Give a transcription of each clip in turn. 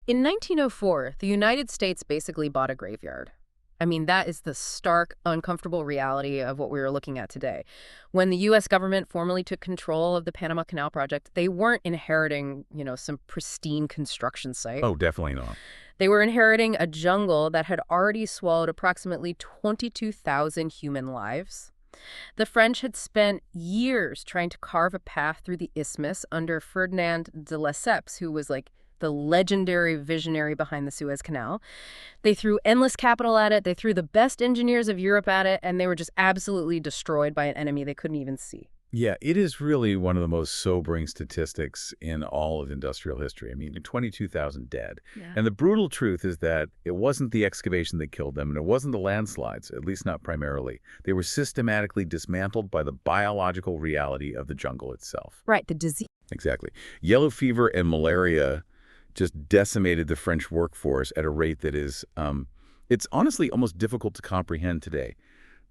In 1904, the United States basically bought a graveyard. I mean, that is the stark, uncomfortable reality of what we were looking at today. When the U.S. government formally took control of the Panama Canal project, they weren't inheriting, some pristine construction site. Oh, definitely not. They were inheriting a jungle that had already swallowed approximately 22,000 human lives. The French had spent years trying to carve a path through the isthmus under Ferdinand de Lesseps, who was like the legendary visionary behind the Suez Canal. They threw endless capital at it, they threw the best engineers of Europe at it, and they were just absolutely destroyed by an enemy they couldn't even see. Yeah, it is really one of the most sobering statistics in all of industrial history. I mean, 22,000 dead. Yeah. And the brutal truth is that it wasn't the excavation that killed them, and it wasn't the landslides, at least not primarily. They were systematically dismantled by the biological reality of the jungle itself. Right, the disease. Exactly. Yellow fever and malaria just decimated the French workforce at a rate that is, it's honestly almost difficult to comprehend today.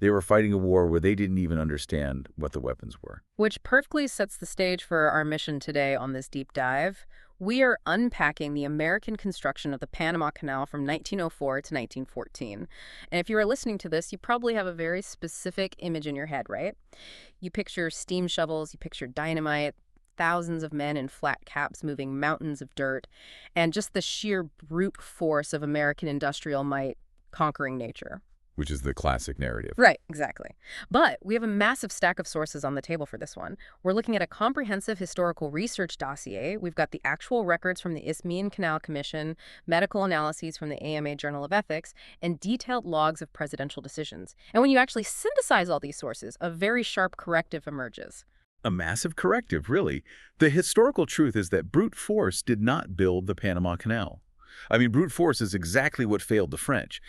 They were fighting a war where they didn't even understand what the weapons were. Which perfectly sets the stage for our mission today on this deep dive. We are unpacking the American construction of the Panama Canal from 1904 to 1914. And if you are listening to this, you probably have a very specific image in your head, right? You picture steam shovels, you picture dynamite, thousands of men in flat caps moving mountains of dirt, and just the sheer brute force of American industrial might conquering nature. Which is the classic narrative. Right, exactly. But we have a massive stack of sources on the table for this one. We're looking at a comprehensive historical research dossier. We've got the actual records from the Isthmian Canal Commission, medical analyses from the AMA Journal of Ethics, and detailed logs of presidential decisions. And when you actually synthesize all these sources, a very sharp corrective emerges. A massive corrective, really. The historical truth is that brute force did not build the Panama Canal. I mean, brute force is exactly what failed the French.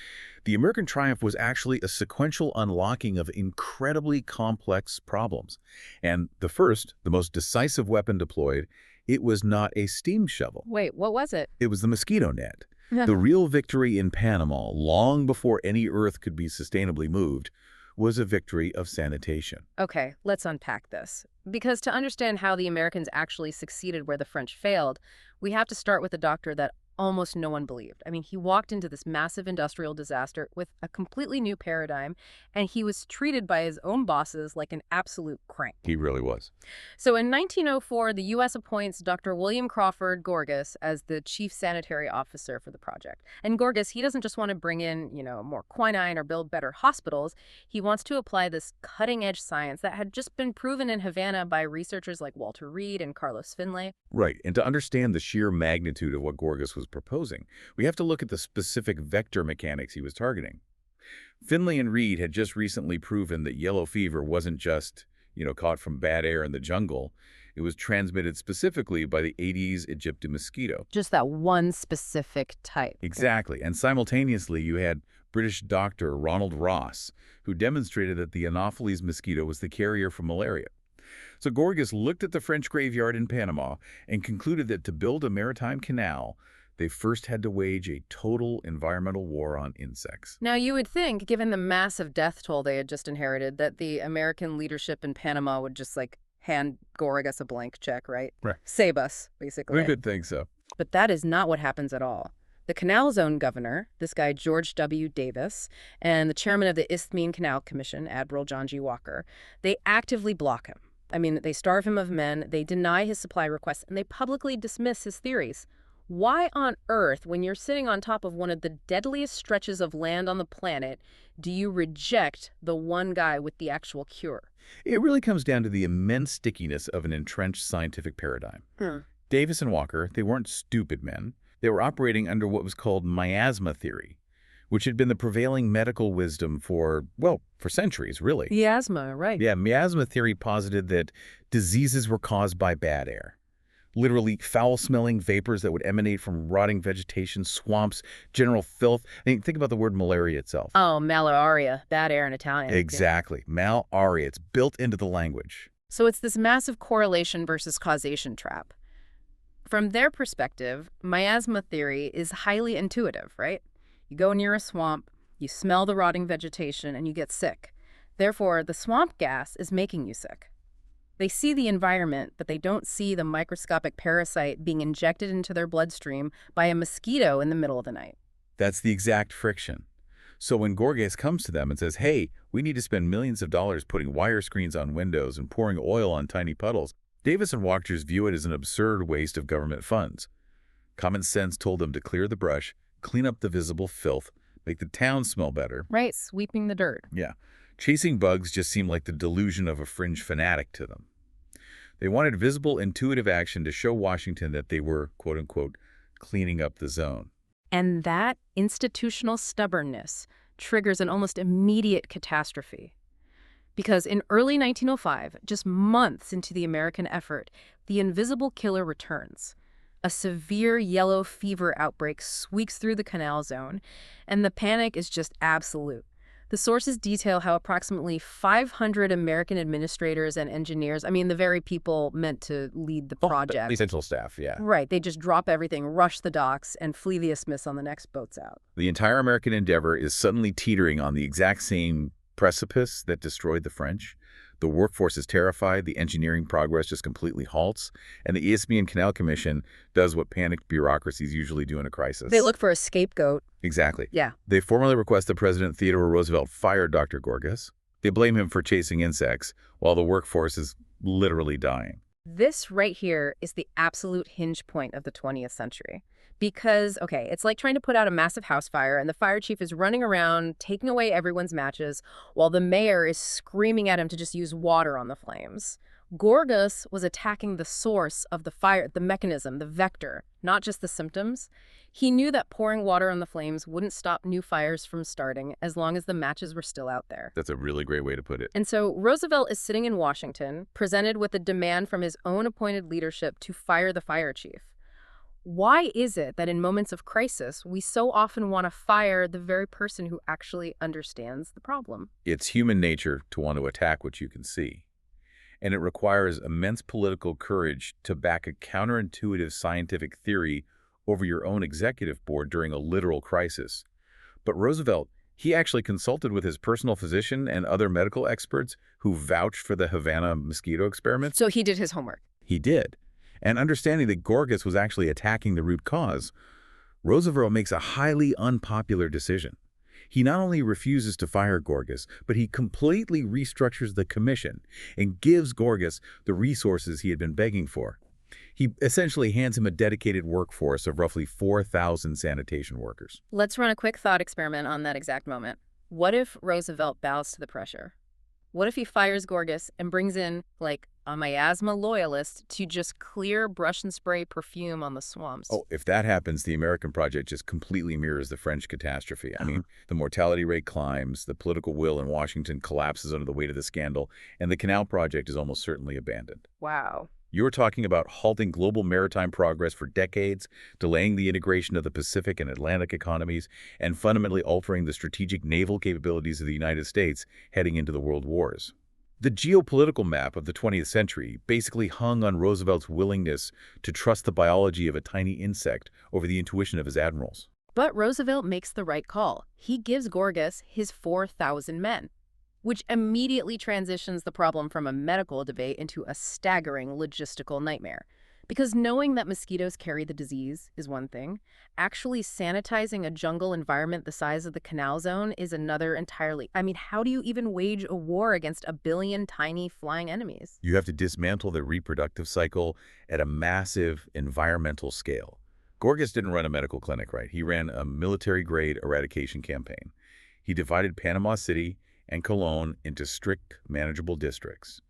The American triumph was actually a sequential unlocking of incredibly complex problems. And the first, the most decisive weapon deployed, it was not a steam shovel. Wait, what was it? It was the mosquito net. The real victory in Panama, long before any earth could be sustainably moved, was a victory of sanitation. Okay, let's unpack this. Because to understand how the Americans actually succeeded where the French failed, we have to start with a doctor that almost no one believed. I mean, he walked into this massive industrial disaster with a completely new paradigm, and he was treated by his own bosses like an absolute crank. He really was. So in 1904, the U.S. appoints Dr. William Crawford Gorgas as the chief sanitary officer for the project. And Gorgas, he doesn't just want to bring in, more quinine or build better hospitals. He wants to apply this cutting-edge science that had just been proven in Havana by researchers like Walter Reed and Carlos Finlay. Right, and to understand the sheer magnitude of what Gorgas was proposing, we have to look at the specific vector mechanics he was targeting. Finlay and Reed had just recently proven that yellow fever wasn't just, caught from bad air in the jungle. It was transmitted specifically by the Aedes aegypti mosquito. Just that one specific type. Exactly, and simultaneously you had British doctor Ronald Ross, who demonstrated that the Anopheles mosquito was the carrier for malaria. So Gorgas looked at the French graveyard in Panama and concluded that to build a maritime canal, they first had to wage a total environmental war on insects. Now, you would think, given the massive death toll they had just inherited, that the American leadership in Panama would just, hand Gorgas a blank check, right? Right. Save us, basically. We could think so. But that is not what happens at all. The canal zone governor, this guy George W. Davis, and the chairman of the Isthmian Canal Commission, Admiral John G. Walker, they actively block him. I mean, they starve him of men, they deny his supply requests, and they publicly dismiss his theories. Why on earth, when you're sitting on top of one of the deadliest stretches of land on the planet, do you reject the one guy with the actual cure? It really comes down to the immense stickiness of an entrenched scientific paradigm. Davis and Walker, they weren't stupid men. They were operating under what was called miasma theory, which had been the prevailing medical wisdom for centuries, really. Miasma, right. Yeah, miasma theory posited that diseases were caused by bad air. Literally foul-smelling vapors that would emanate from rotting vegetation, swamps, general filth. I mean, think about the word malaria itself. Oh, malaria, bad air in Italian. Exactly. Malaria. It's built into the language. So it's this massive correlation versus causation trap. From their perspective, miasma theory is highly intuitive, right? You go near a swamp, you smell the rotting vegetation, and you get sick. Therefore, the swamp gas is making you sick. They see the environment, but they don't see the microscopic parasite being injected into their bloodstream by a mosquito in the middle of the night. That's the exact friction. So when Gorgas comes to them and says, hey, we need to spend millions of dollars putting wire screens on windows and pouring oil on tiny puddles, Davis and Wachters view it as an absurd waste of government funds. Common sense told them to clear the brush, clean up the visible filth, make the town smell better. Right, sweeping the dirt. Yeah. Chasing bugs just seemed like the delusion of a fringe fanatic to them. They wanted visible, intuitive action to show Washington that they were, quote-unquote, cleaning up the zone. And that institutional stubbornness triggers an almost immediate catastrophe. Because in early 1905, just months into the American effort, the invisible killer returns. A severe yellow fever outbreak sweeps through the canal zone, and the panic is just absolute. The sources detail how approximately 500 American administrators and engineers, the very people meant to lead the project. The essential staff, yeah. Right, they just drop everything, rush the docks, and flee the isthmus on the next boats out. The entire American endeavor is suddenly teetering on the exact same precipice that destroyed the French. The workforce is terrified, the engineering progress just completely halts, and the Isthmian Canal Commission does what panicked bureaucracies usually do in a crisis. They look for a scapegoat. Exactly. Yeah. They formally request that President Theodore Roosevelt fire Dr. Gorgas. They blame him for chasing insects, while the workforce is literally dying. This right here is the absolute hinge point of the 20th century. Because, okay, it's like trying to put out a massive house fire and the fire chief is running around taking away everyone's matches while the mayor is screaming at him to just use water on the flames. Gorgas was attacking the source of the fire, the mechanism, the vector, not just the symptoms. He knew that pouring water on the flames wouldn't stop new fires from starting as long as the matches were still out there. That's a really great way to put it. And so Roosevelt is sitting in Washington, presented with a demand from his own appointed leadership to fire the fire chief. Why is it that in moments of crisis, we so often want to fire the very person who actually understands the problem? It's human nature to want to attack what you can see. And it requires immense political courage to back a counterintuitive scientific theory over your own executive board during a literal crisis. But Roosevelt, he actually consulted with his personal physician and other medical experts who vouched for the Havana mosquito experiments. So he did his homework. He did. And understanding that Gorgas was actually attacking the root cause, Roosevelt makes a highly unpopular decision. He not only refuses to fire Gorgas, but he completely restructures the commission and gives Gorgas the resources he had been begging for. He essentially hands him a dedicated workforce of roughly 4,000 sanitation workers. Let's run a quick thought experiment on that exact moment. What if Roosevelt bows to the pressure? What if he fires Gorgas and brings in, like, a miasma loyalist to just clear brush and spray perfume on the swamps? Oh, if that happens, the American project just completely mirrors the French catastrophe. The mortality rate climbs, the political will in Washington collapses under the weight of the scandal, and the canal project is almost certainly abandoned. Wow. You're talking about halting global maritime progress for decades, delaying the integration of the Pacific and Atlantic economies, and fundamentally altering the strategic naval capabilities of the United States heading into the world wars. The geopolitical map of the 20th century basically hung on Roosevelt's willingness to trust the biology of a tiny insect over the intuition of his admirals. But Roosevelt makes the right call. He gives Gorgas his 4,000 men, which immediately transitions the problem from a medical debate into a staggering logistical nightmare. Because knowing that mosquitoes carry the disease is one thing, actually sanitizing a jungle environment the size of the canal zone is another entirely. How do you even wage a war against a billion tiny flying enemies? You have to dismantle the reproductive cycle at a massive environmental scale. Gorgas didn't run a medical clinic, right? He ran a military-grade eradication campaign. He divided Panama City and Cologne into strict, manageable districts.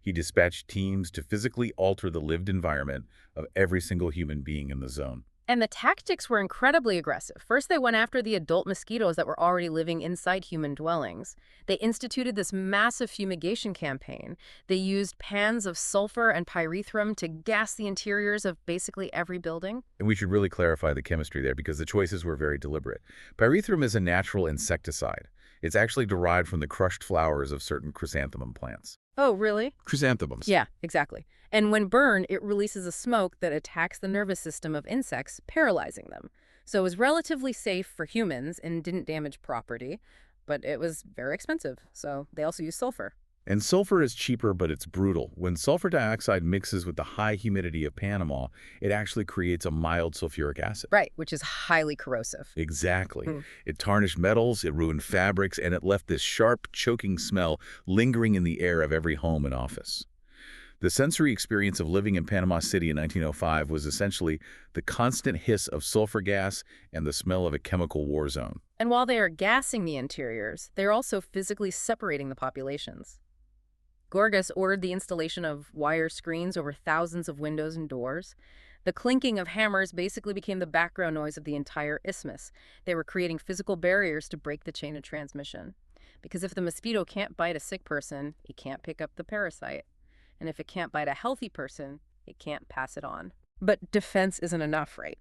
He dispatched teams to physically alter the lived environment of every single human being in the zone. And the tactics were incredibly aggressive. First, they went after the adult mosquitoes that were already living inside human dwellings. They instituted this massive fumigation campaign. They used pans of sulfur and pyrethrum to gas the interiors of basically every building. And we should really clarify the chemistry there because the choices were very deliberate. Pyrethrum is a natural insecticide. It's actually derived from the crushed flowers of certain chrysanthemum plants. Oh, really? Chrysanthemums. Yeah, exactly. And when burned, it releases a smoke that attacks the nervous system of insects, paralyzing them. So it was relatively safe for humans and didn't damage property, but it was very expensive. So they also used sulfur. And sulfur is cheaper, but it's brutal. When sulfur dioxide mixes with the high humidity of Panama, it actually creates a mild sulfuric acid. Right, which is highly corrosive. Exactly. Hmm. It tarnished metals, it ruined fabrics, and it left this sharp, choking smell lingering in the air of every home and office. The sensory experience of living in Panama City in 1905 was essentially the constant hiss of sulfur gas and the smell of a chemical war zone. And while they are gassing the interiors, they're also physically separating the populations. Gorgas ordered the installation of wire screens over thousands of windows and doors. The clinking of hammers basically became the background noise of the entire isthmus. They were creating physical barriers to break the chain of transmission. Because if the mosquito can't bite a sick person, it can't pick up the parasite. And if it can't bite a healthy person, it can't pass it on. But defense isn't enough, right?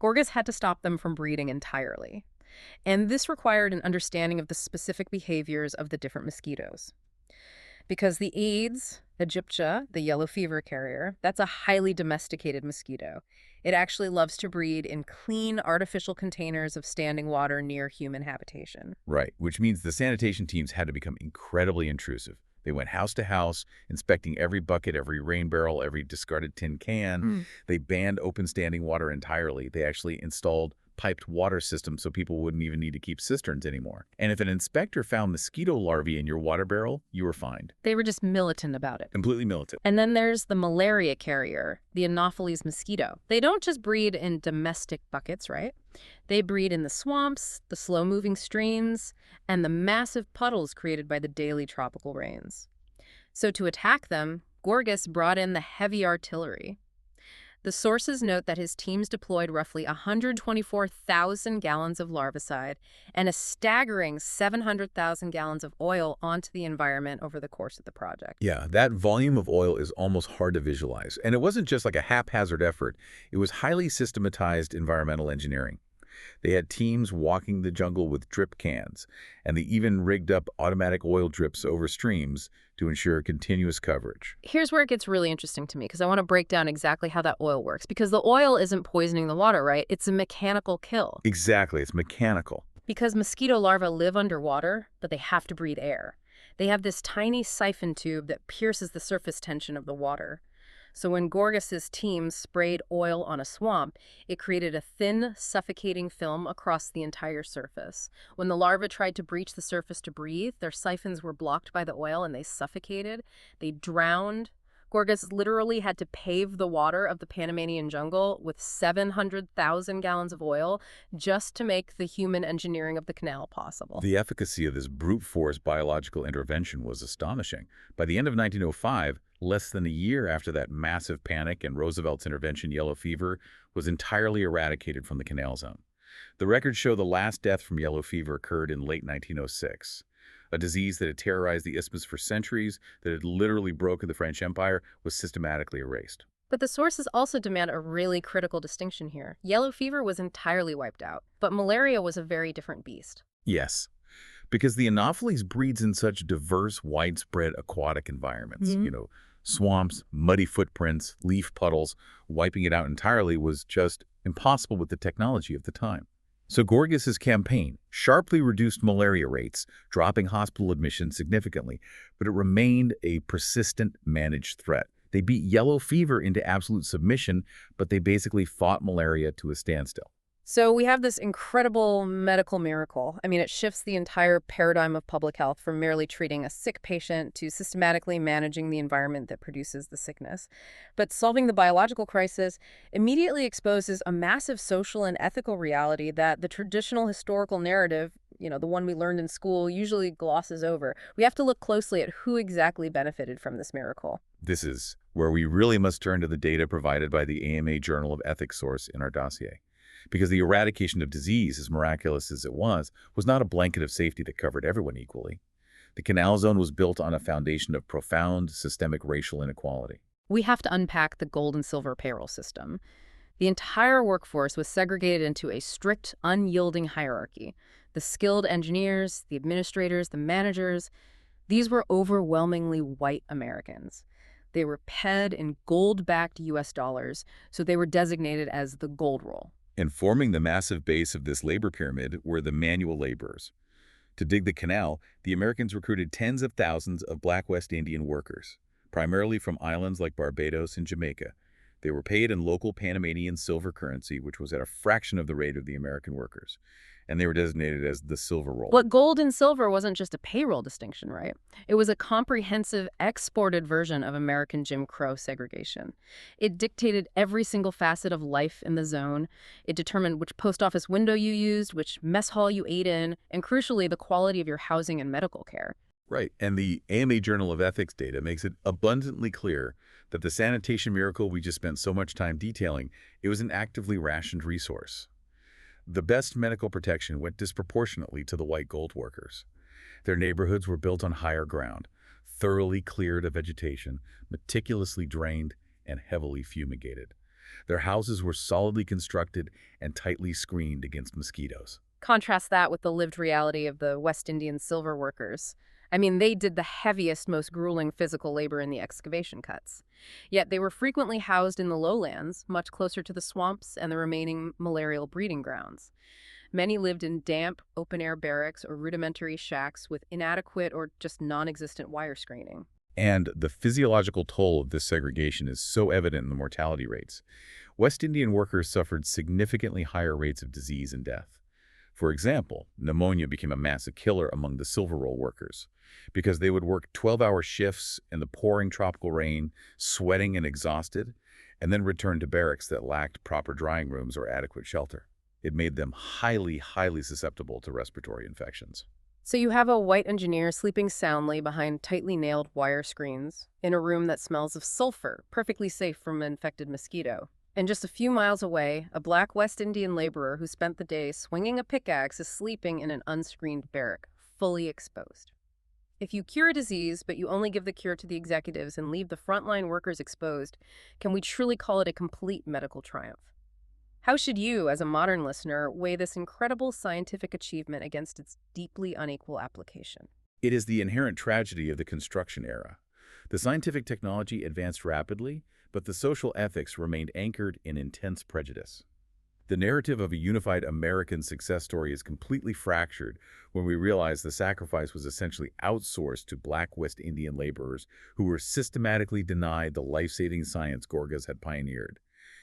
Gorgas had to stop them from breeding entirely. And this required an understanding of the specific behaviors of the different mosquitoes. Because the Aedes aegypti, the yellow fever carrier, that's a highly domesticated mosquito. It actually loves to breed in clean, artificial containers of standing water near human habitation. Right, which means the sanitation teams had to become incredibly intrusive. They went house to house, inspecting every bucket, every rain barrel, every discarded tin can. They banned open standing water entirely. They actually installed piped water systems so people wouldn't even need to keep cisterns anymore. And if an inspector found mosquito larvae in your water barrel, you were fined. They were just militant about it. Completely militant. And then there's the malaria carrier, the Anopheles mosquito. They don't just breed in domestic buckets, right? They breed in the swamps, the slow-moving streams, and the massive puddles created by the daily tropical rains. So to attack them, Gorgas brought in the heavy artillery. The sources note that his teams deployed roughly 124,000 gallons of larvicide and a staggering 700,000 gallons of oil onto the environment over the course of the project. Yeah, that volume of oil is almost hard to visualize. And it wasn't just like a haphazard effort. It was highly systematized environmental engineering. They had teams walking the jungle with drip cans, and they even rigged up automatic oil drips over streams to ensure continuous coverage. Here's where it gets really interesting to me, because I want to break down exactly how that oil works. Because the oil isn't poisoning the water, right? It's a mechanical kill. Exactly, it's mechanical. Because mosquito larvae live underwater, but they have to breathe air. They have this tiny siphon tube that pierces the surface tension of the water. So when Gorgas's team sprayed oil on a swamp, it created a thin, suffocating film across the entire surface. When the larvae tried to breach the surface to breathe, their siphons were blocked by the oil and they suffocated. They drowned. Gorgas literally had to pave the water of the Panamanian jungle with 700,000 gallons of oil just to make the human engineering of the canal possible. The efficacy of this brute force biological intervention was astonishing. By the end of 1905, less than a year after that massive panic and Roosevelt's intervention, yellow fever was entirely eradicated from the canal zone. The records show the last death from yellow fever occurred in late 1906. A disease that had terrorized the isthmus for centuries, that had literally broken the French Empire, was systematically erased. But the sources also demand a really critical distinction here. Yellow fever was entirely wiped out, but malaria was a very different beast. Yes, because the Anopheles breeds in such diverse, widespread aquatic environments. Swamps, muddy footprints, leaf puddles. Wiping it out entirely was just impossible with the technology of the time. So Gorgas's campaign sharply reduced malaria rates, dropping hospital admissions significantly, but it remained a persistent, managed threat. They beat yellow fever into absolute submission, but they basically fought malaria to a standstill. So we have this incredible medical miracle. I mean, it shifts the entire paradigm of public health from merely treating a sick patient to systematically managing the environment that produces the sickness. But solving the biological crisis immediately exposes a massive social and ethical reality that the traditional historical narrative, the one we learned in school, usually glosses over. We have to look closely at who exactly benefited from this miracle. This is where we really must turn to the data provided by the AMA Journal of Ethics source in our dossier. Because the eradication of disease, as miraculous as it was not a blanket of safety that covered everyone equally. The canal zone was built on a foundation of profound systemic racial inequality. We have to unpack the gold and silver payroll system. The entire workforce was segregated into a strict, unyielding hierarchy. The skilled engineers, the administrators, the managers, these were overwhelmingly white Americans. They were paid in gold-backed U.S. dollars, so they were designated as the gold roll. And forming the massive base of this labor pyramid were the manual laborers. To dig the canal, the Americans recruited tens of thousands of black West Indian workers, primarily from islands like Barbados and Jamaica. They were paid in local Panamanian silver currency, which was at a fraction of the rate of the American workers, and they were designated as the silver roll. But gold and silver wasn't just a payroll distinction, right? It was a comprehensive, exported version of American Jim Crow segregation. It dictated every single facet of life in the zone. It determined which post office window you used, which mess hall you ate in, and crucially, the quality of your housing and medical care. Right, and the AMA Journal of Ethics data makes it abundantly clear that the sanitation miracle we just spent so much time detailing, it was an actively rationed resource. The best medical protection went disproportionately to the white gold workers. Their neighborhoods were built on higher ground, thoroughly cleared of vegetation, meticulously drained, and heavily fumigated. Their houses were solidly constructed and tightly screened against mosquitoes. Contrast that with the lived reality of the West Indian silver workers. I mean, they did the heaviest, most grueling physical labor in the excavation cuts. Yet they were frequently housed in the lowlands, much closer to the swamps and the remaining malarial breeding grounds. Many lived in damp, open-air barracks or rudimentary shacks with inadequate or just non-existent wire screening. And the physiological toll of this segregation is so evident in the mortality rates. West Indian workers suffered significantly higher rates of disease and death. For example, pneumonia became a massive killer among the silver roll workers because they would work 12-hour shifts in the pouring tropical rain, sweating and exhausted, and then return to barracks that lacked proper drying rooms or adequate shelter. It made them highly, highly susceptible to respiratory infections. So you have a white engineer sleeping soundly behind tightly nailed wire screens in a room that smells of sulfur, perfectly safe from an infected mosquito. And just a few miles away, a black West Indian laborer who spent the day swinging a pickaxe is sleeping in an unscreened barrack, fully exposed. If you cure a disease, but you only give the cure to the executives and leave the frontline workers exposed, can we truly call it a complete medical triumph? How should you, as a modern listener, weigh this incredible scientific achievement against its deeply unequal application? It is the inherent tragedy of the construction era. The scientific technology advanced rapidly, but the social ethics remained anchored in intense prejudice. The narrative of a unified American success story is completely fractured when we realize the sacrifice was essentially outsourced to black West Indian laborers who were systematically denied the life-saving science Gorgas had pioneered.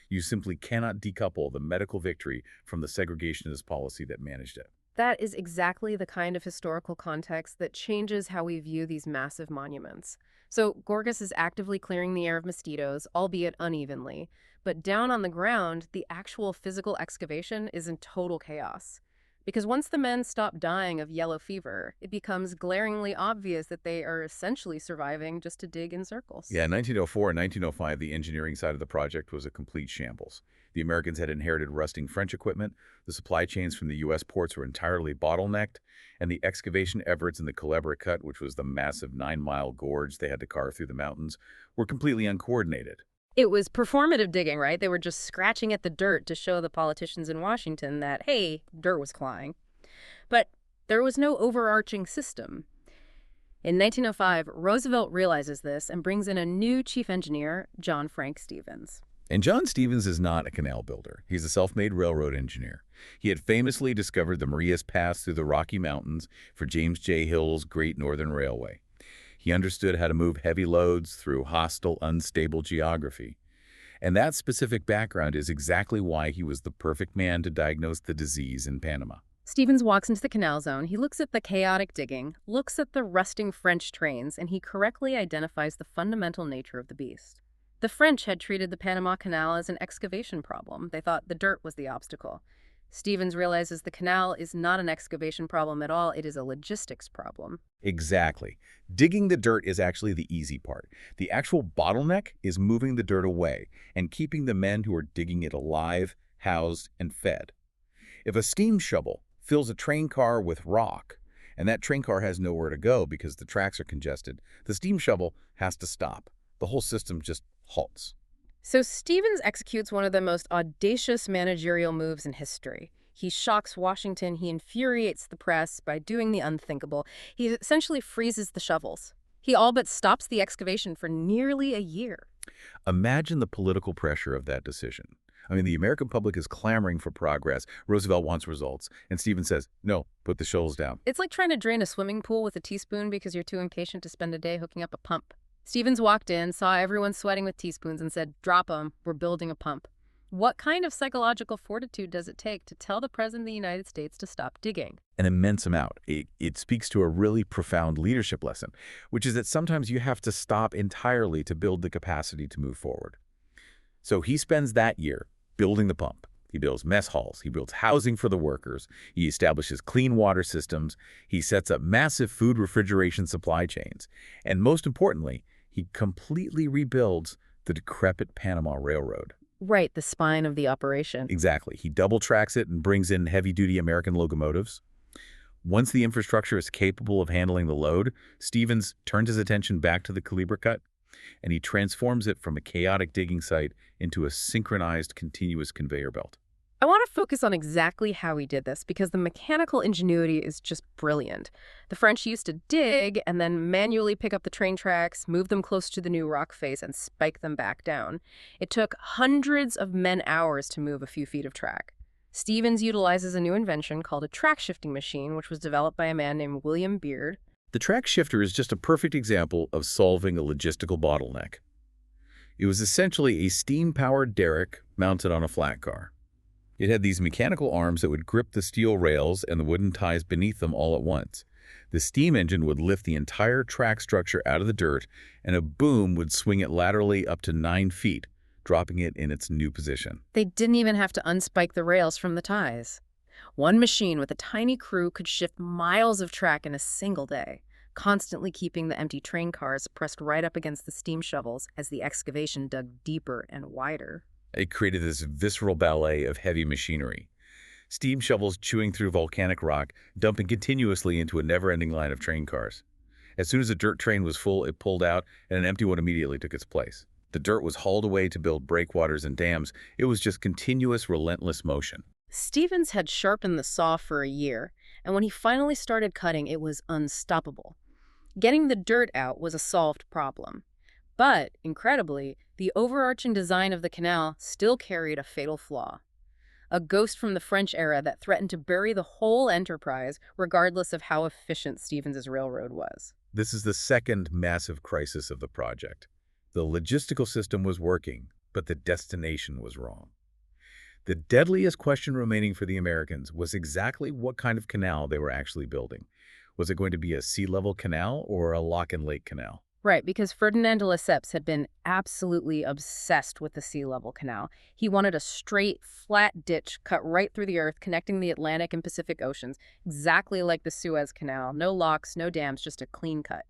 You simply cannot decouple the medical victory from the segregationist policy that managed it. That is exactly the kind of historical context that changes how we view these massive monuments. So Gorgas is actively clearing the air of mosquitoes, albeit unevenly. But down on the ground, the actual physical excavation is in total chaos. Because once the men stop dying of yellow fever, it becomes glaringly obvious that they are essentially surviving just to dig in circles. Yeah, in 1904 and 1905, the engineering side of the project was a complete shambles. The Americans had inherited rusting French equipment, the supply chains from the U.S. ports were entirely bottlenecked, and the excavation efforts in the Culebra Cut, which was the massive 9-mile gorge they had to carve through the mountains, were completely uncoordinated. It was performative digging, right? They were just scratching at the dirt to show the politicians in Washington that, hey, dirt was flying. But there was no overarching system. In 1905, Roosevelt realizes this and brings in a new chief engineer, John Frank Stevens. And John Stevens is not a canal builder. He's a self-made railroad engineer. He had famously discovered the Marias Pass through the Rocky Mountains for James J. Hill's Great Northern Railway. He understood how to move heavy loads through hostile, unstable geography. And that specific background is exactly why he was the perfect man to diagnose the disease in Panama. Stevens walks into the canal zone. He looks at the chaotic digging, looks at the rusting French trains, and he correctly identifies the fundamental nature of the beast. The French had treated the Panama Canal as an excavation problem. They thought the dirt was the obstacle. Stevens realizes the canal is not an excavation problem at all. It is a logistics problem. Exactly. Digging the dirt is actually the easy part. The actual bottleneck is moving the dirt away and keeping the men who are digging it alive, housed, and fed. If a steam shovel fills a train car with rock, and that train car has nowhere to go because the tracks are congested, the steam shovel has to stop. The whole system just halts. So Stevens executes one of the most audacious managerial moves in history. He shocks Washington. He infuriates the press by doing the unthinkable. He essentially freezes the shovels. He all but stops the excavation for nearly a year. Imagine the political pressure of that decision. I mean, the American public is clamoring for progress. Roosevelt wants results. And Stevens says, no, put the shovels down. It's like trying to drain a swimming pool with a teaspoon because you're too impatient to spend a day hooking up a pump. Stevens walked in, saw everyone sweating with teaspoons, and said, "Drop 'em, we're building a pump." What kind of psychological fortitude does it take to tell the President of the United States to stop digging? An immense amount. It speaks to a really profound leadership lesson, which is that sometimes you have to stop entirely to build the capacity to move forward. So he spends that year building the pump. He builds mess halls. He builds housing for the workers. He establishes clean water systems. He sets up massive food refrigeration supply chains. And most importantly, he completely rebuilds the decrepit Panama Railroad. Right, the spine of the operation. Exactly. He double tracks it and brings in heavy-duty American locomotives. Once the infrastructure is capable of handling the load, Stevens turns his attention back to the caliber cut, and he transforms it from a chaotic digging site into a synchronized, continuous conveyor belt. I want to focus on exactly how he did this because the mechanical ingenuity is just brilliant. The French used to dig and then manually pick up the train tracks, move them close to the new rock face, and spike them back down. It took hundreds of men-hours to move a few feet of track. Stevens utilizes a new invention called a track-shifting machine, which was developed by a man named William Beard. The track shifter is just a perfect example of solving a logistical bottleneck. It was essentially a steam-powered derrick mounted on a flat car. It had these mechanical arms that would grip the steel rails and the wooden ties beneath them all at once. The steam engine would lift the entire track structure out of the dirt, and a boom would swing it laterally up to 9 feet, dropping it in its new position. They didn't even have to unspike the rails from the ties. One machine with a tiny crew could shift miles of track in a single day, constantly keeping the empty train cars pressed right up against the steam shovels as the excavation dug deeper and wider. It created this visceral ballet of heavy machinery. Steam shovels chewing through volcanic rock, dumping continuously into a never-ending line of train cars. As soon as a dirt train was full, it pulled out, and an empty one immediately took its place. The dirt was hauled away to build breakwaters and dams. It was just continuous, relentless motion. Stevens had sharpened the saw for a year, and when he finally started cutting, it was unstoppable. Getting the dirt out was a solved problem. But, incredibly, the overarching design of the canal still carried a fatal flaw. A ghost from the French era that threatened to bury the whole enterprise, regardless of how efficient Stevens's railroad was. This is the second massive crisis of the project. The logistical system was working, but the destination was wrong. The deadliest question remaining for the Americans was exactly what kind of canal they were actually building. Was it going to be a sea-level canal or a lock-and-lake canal? Right, because Ferdinand de Lesseps had been absolutely obsessed with the sea-level canal. He wanted a straight, flat ditch cut right through the earth, connecting the Atlantic and Pacific Oceans, exactly like the Suez Canal. No locks, no dams, just a clean cut.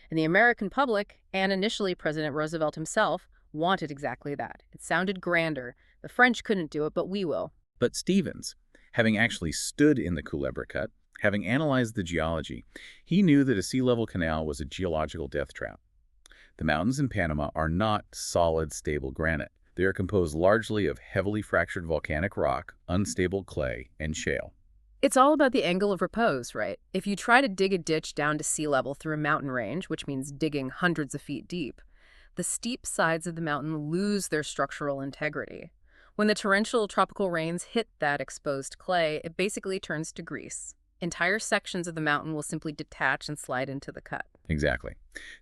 And the American public, and initially President Roosevelt himself, wanted exactly that. It sounded grander. The French couldn't do it, but we will. But Stevens, having actually stood in the Culebra Cut, having analyzed the geology, he knew that a sea-level canal was a geological death trap. The mountains in Panama are not solid, stable granite. They are composed largely of heavily fractured volcanic rock, unstable clay, and shale. It's all about the angle of repose, right? If you try to dig a ditch down to sea level through a mountain range, which means digging hundreds of feet deep, the steep sides of the mountain lose their structural integrity. When the torrential tropical rains hit that exposed clay, it basically turns to grease. Entire sections of the mountain will simply detach and slide into the cut. Exactly.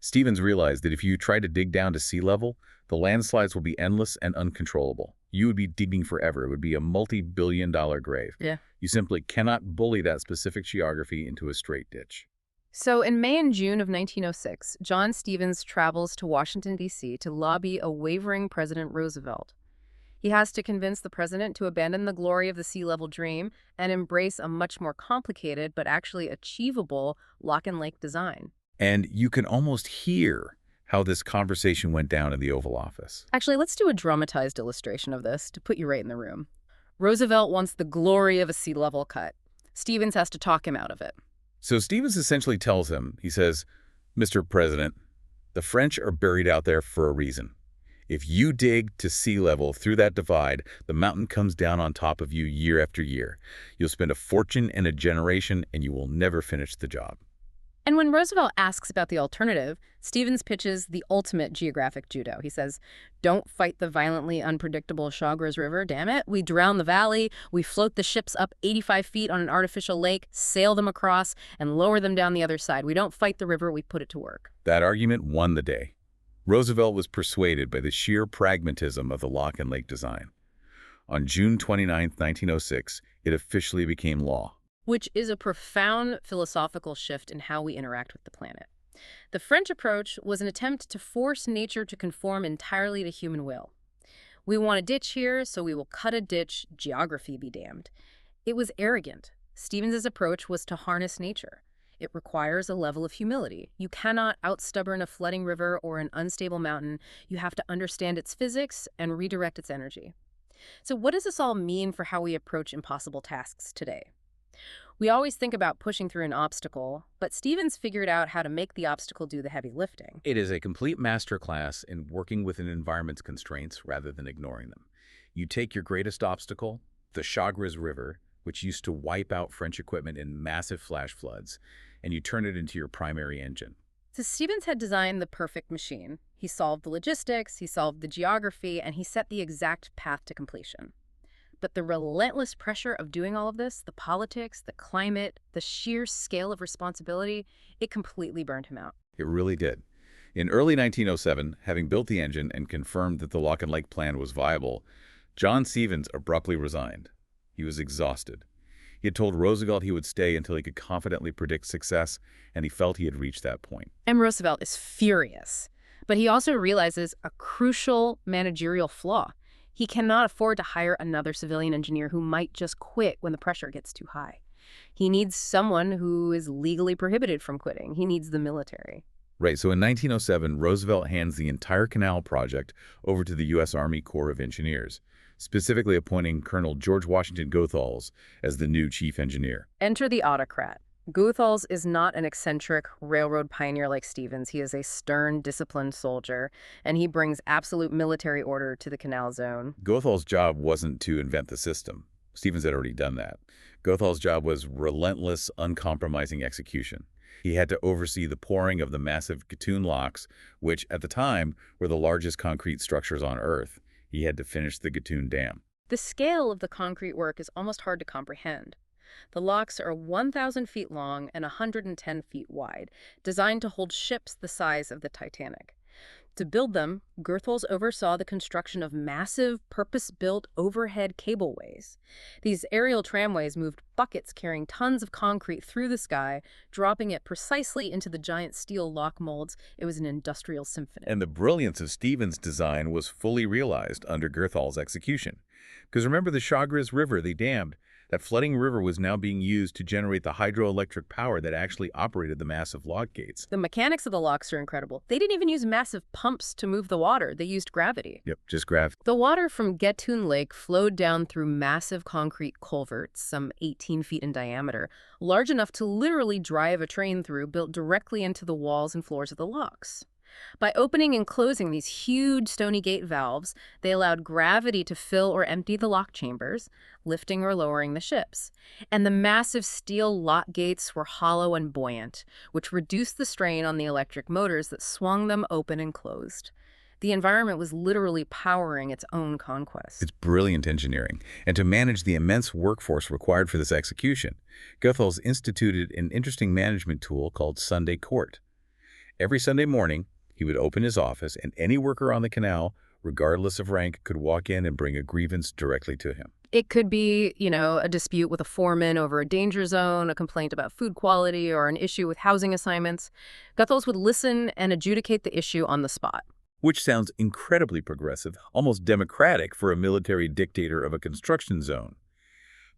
Stevens realized that if you try to dig down to sea level, the landslides will be endless and uncontrollable. You would be digging forever. It would be a multi-billion-dollar grave. Yeah. You simply cannot bully that specific geography into a straight ditch. So in May and June of 1906, John Stevens travels to Washington, D.C. to lobby a wavering President Roosevelt. He has to convince the president to abandon the glory of the sea-level dream and embrace a much more complicated but actually achievable lock-and-lake design. And you can almost hear how this conversation went down in the Oval Office. Actually, let's do a dramatized illustration of this to put you right in the room. Roosevelt wants the glory of a sea-level cut. Stevens has to talk him out of it. So Stevens essentially tells him, he says, "Mr. President, the French are buried out there for a reason. If you dig to sea level through that divide, the mountain comes down on top of you year after year. You'll spend a fortune and a generation, and you will never finish the job." And when Roosevelt asks about the alternative, Stevens pitches the ultimate geographic judo. He says, don't fight the violently unpredictable Chagres River, damn it. We drown the valley, we float the ships up 85 feet on an artificial lake, sail them across, and lower them down the other side. We don't fight the river, we put it to work. That argument won the day. Roosevelt was persuaded by the sheer pragmatism of the lock and lake design. On June 29, 1906, it officially became law. Which is a profound philosophical shift in how we interact with the planet. The French approach was an attempt to force nature to conform entirely to human will. We want a ditch here, so we will cut a ditch, geography be damned. It was arrogant. Stevens's approach was to harness nature. It requires a level of humility. You cannot outstubborn a flooding river or an unstable mountain. You have to understand its physics and redirect its energy. So what does this all mean for how we approach impossible tasks today? We always think about pushing through an obstacle, but Stevens figured out how to make the obstacle do the heavy lifting. It is a complete masterclass in working within an environment's constraints rather than ignoring them. You take your greatest obstacle, the Chagres River, which used to wipe out French equipment in massive flash floods, and you turn it into your primary engine. So Stevens had designed the perfect machine. He solved the logistics, he solved the geography, and he set the exact path to completion. But the relentless pressure of doing all of this, the politics, the climate, the sheer scale of responsibility, it completely burned him out. It really did. In early 1907, having built the engine and confirmed that the lock and lake plan was viable, John Stevens abruptly resigned. He was exhausted. He had told Roosevelt he would stay until he could confidently predict success, and he felt he had reached that point. And Roosevelt is furious. But he also realizes a crucial managerial flaw. He cannot afford to hire another civilian engineer who might just quit when the pressure gets too high. He needs someone who is legally prohibited from quitting. He needs the military. Right, so in 1907, Roosevelt hands the entire canal project over to the U.S. Army Corps of Engineers, specifically appointing Colonel George Washington Goethals as the new chief engineer. Enter the autocrat. Goethals is not an eccentric railroad pioneer like Stevens. He is a stern, disciplined soldier, and he brings absolute military order to the canal zone. Goethals' job wasn't to invent the system. Stevens had already done that. Goethals' job was relentless, uncompromising execution. He had to oversee the pouring of the massive Gatun locks, which, at the time, were the largest concrete structures on Earth. He had to finish the Gatun Dam. The scale of the concrete work is almost hard to comprehend. The locks are 1,000 feet long and 110 feet wide, designed to hold ships the size of the Titanic. To build them, Goethals oversaw the construction of massive, purpose-built overhead cableways. These aerial tramways moved buckets carrying tons of concrete through the sky, dropping it precisely into the giant steel lock molds. It was an industrial symphony. And the brilliance of Stevens' design was fully realized under Goethals' execution. Because remember the Chagres River they dammed? That flooding river was now being used to generate the hydroelectric power that actually operated the massive lock gates. The mechanics of the locks are incredible. They didn't even use massive pumps to move the water. They used gravity. Yep, just gravity. The water from Gatun Lake flowed down through massive concrete culverts, some 18 feet in diameter, large enough to literally drive a train through, built directly into the walls and floors of the locks. By opening and closing these huge stony gate valves, they allowed gravity to fill or empty the lock chambers, lifting or lowering the ships. And the massive steel lock gates were hollow and buoyant, which reduced the strain on the electric motors that swung them open and closed. The environment was literally powering its own conquest. It's brilliant engineering. And to manage the immense workforce required for this execution, Goethals instituted an interesting management tool called Sunday Court. Every Sunday morning, he would open his office, and any worker on the canal, regardless of rank, could walk in and bring a grievance directly to him. It could be, a dispute with a foreman over a danger zone, a complaint about food quality, or an issue with housing assignments. Goethals would listen and adjudicate the issue on the spot. Which sounds incredibly progressive, almost democratic for a military dictator of a construction zone.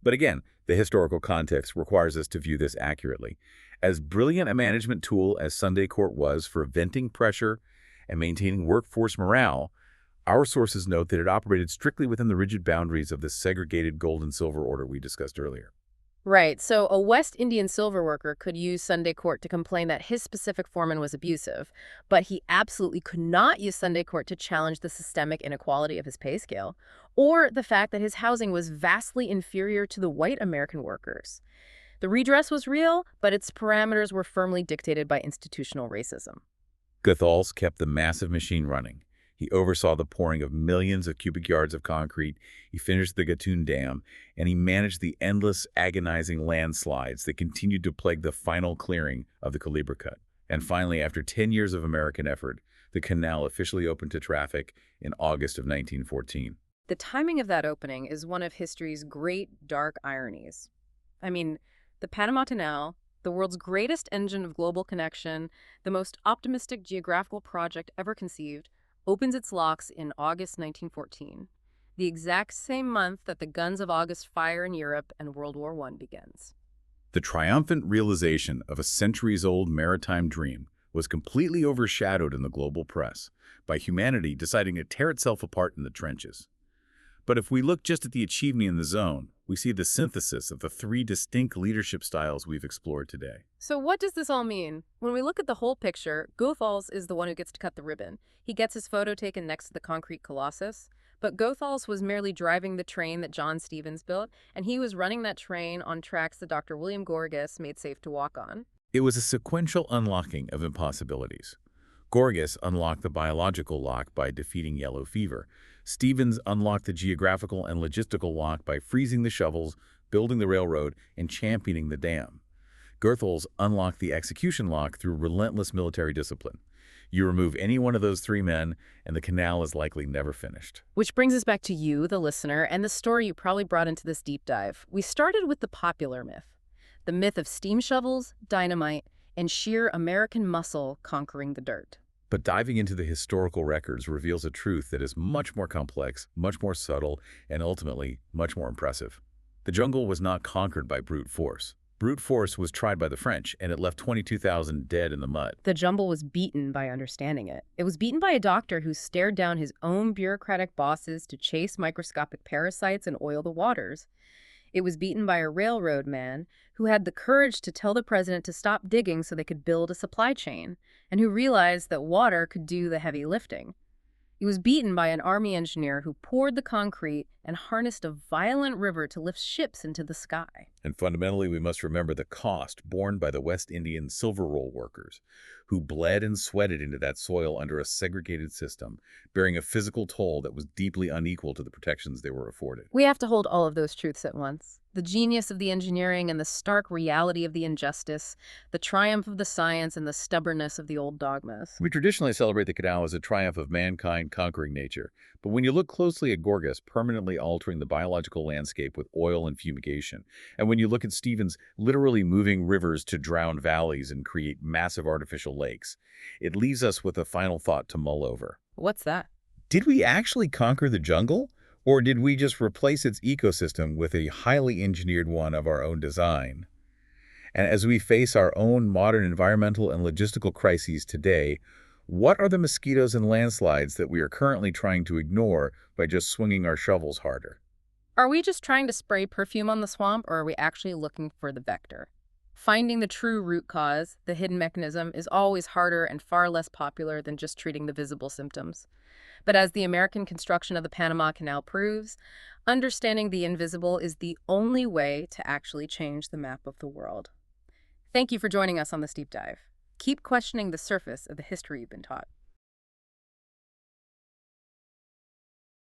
But again, the historical context requires us to view this accurately. As brilliant a management tool as Sunday Court was for venting pressure and maintaining workforce morale, our sources note that it operated strictly within the rigid boundaries of the segregated gold and silver order we discussed earlier. Right, so a West Indian silver worker could use Sunday Court to complain that his specific foreman was abusive, but he absolutely could not use Sunday Court to challenge the systemic inequality of his pay scale, or the fact that his housing was vastly inferior to the white American workers. The redress was real, but its parameters were firmly dictated by institutional racism. Goethals kept the massive machine running. He oversaw the pouring of millions of cubic yards of concrete, he finished the Gatun Dam, and he managed the endless, agonizing landslides that continued to plague the final clearing of the Calibre Cut. And finally, after 10 years of American effort, the canal officially opened to traffic in August of 1914. The timing of that opening is one of history's great dark ironies. I mean, the Panama Canal, the world's greatest engine of global connection, the most optimistic geographical project ever conceived, opens its locks in August 1914, the exact same month that the guns of August fire in Europe and World War I begins. The triumphant realization of a centuries-old maritime dream was completely overshadowed in the global press by humanity deciding to tear itself apart in the trenches. But if we look just at the achievement in the zone, we see the synthesis of the three distinct leadership styles we've explored today. So what does this all mean? When we look at the whole picture, Goethals is the one who gets to cut the ribbon. He gets his photo taken next to the concrete colossus. But Goethals was merely driving the train that John Stevens built, and he was running that train on tracks that Dr. William Gorgas made safe to walk on. It was a sequential unlocking of impossibilities. Gorgas unlocked the biological lock by defeating yellow fever. Stevens unlocked the geographical and logistical lock by freezing the shovels, building the railroad, and championing the dam. Goethals unlocked the execution lock through relentless military discipline. You remove any one of those three men, and the canal is likely never finished. Which brings us back to you, the listener, and the story you probably brought into this deep dive. We started with the popular myth. The myth of steam shovels, dynamite, and sheer American muscle conquering the dirt. But diving into the historical records reveals a truth that is much more complex, much more subtle, and ultimately much more impressive. The jungle was not conquered by brute force. Brute force was tried by the French, and it left 22,000 dead in the mud. The jungle was beaten by understanding it. It was beaten by a doctor who stared down his own bureaucratic bosses to chase microscopic parasites and oil the waters. It was beaten by a railroad man who had the courage to tell the president to stop digging so they could build a supply chain, and who realized that water could do the heavy lifting. It was beaten by an army engineer who poured the concrete and harnessed a violent river to lift ships into the sky. And fundamentally, we must remember the cost borne by the West Indian silver roll workers, who bled and sweated into that soil under a segregated system, bearing a physical toll that was deeply unequal to the protections they were afforded. We have to hold all of those truths at once. The genius of the engineering and the stark reality of the injustice, the triumph of the science and the stubbornness of the old dogmas. We traditionally celebrate the canal as a triumph of mankind conquering nature, but when you look closely at Gorgas permanently altering the biological landscape with oil and fumigation, and when you look at Stevens literally moving rivers to drown valleys and create massive artificial lakes, it leaves us with a final thought to mull over. What's that? Did we actually conquer the jungle? Or did we just replace its ecosystem with a highly engineered one of our own design? And as we face our own modern environmental and logistical crises today, what are the mosquitoes and landslides that we are currently trying to ignore by just swinging our shovels harder? Are we just trying to spray perfume on the swamp, or are we actually looking for the vector? Finding the true root cause, the hidden mechanism, is always harder and far less popular than just treating the visible symptoms. But as the American construction of the Panama Canal proves, understanding the invisible is the only way to actually change the map of the world. Thank you for joining us on this deep dive. Keep questioning the surface of the history you've been taught.